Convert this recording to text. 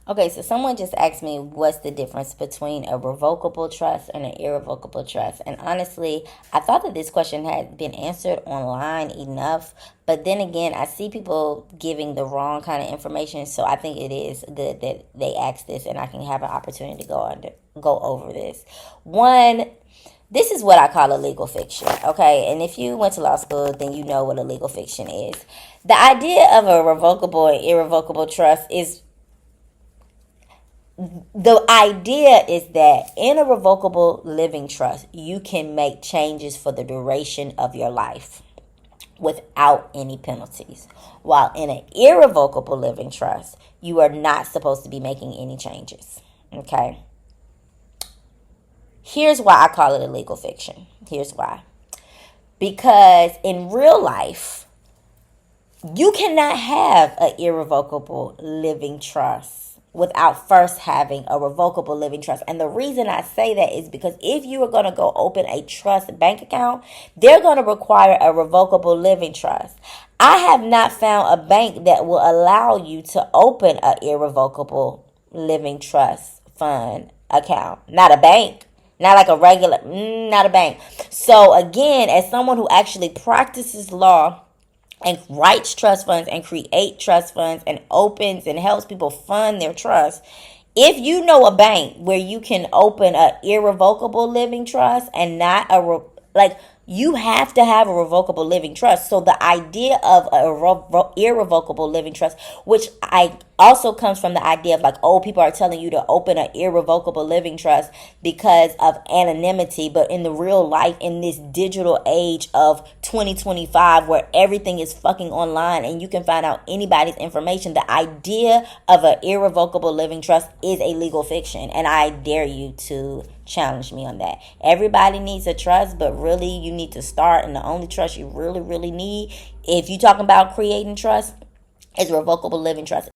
Okay, so someone just asked me what's the difference between a revocable trust and an irrevocable trust. And honestly, I thought that this question had been answered online enough, but then again, I see people giving the wrong kind of information, so I think it is good that they ask this and I can have an opportunity to go over this. One, this is what I call a legal fiction, okay? And if you went to law school, then you know what a legal fiction is. The idea of a revocable and irrevocable trust is the idea is that in a revocable living trust, you can make changes for the duration of your life without any penalties. While in an irrevocable living trust, you are not supposed to be making any changes. Okay? Here's why I call it a legal fiction. Here's why. Because in real life, you cannot have an irrevocable living trust without first having a revocable living trust. And the reason I say that is because if you are going to go open a trust bank account, they're going to require a revocable living trust. I have not found a bank that will allow you to open an irrevocable living trust fund account. Not a bank. Not like a regular, not a bank. So again, as someone who actually practices law and writes trust funds and create trust funds and opens and helps people fund their trust, if you know a bank where you can open an irrevocable living trust and not like, you have to have a revocable living trust. So the idea of a irrevocable living trust, which I also comes from the idea of like, oh, people are telling you to open an irrevocable living trust because of anonymity. But in the real life, in this digital age of 2025, where everything is fucking online and you can find out anybody's information, the idea of an irrevocable living trust is a legal fiction. And I dare you to challenge me on that. Everybody needs a trust, but really you need to start, and the only trust you really need, if you're talking about creating trust, is revocable living trust.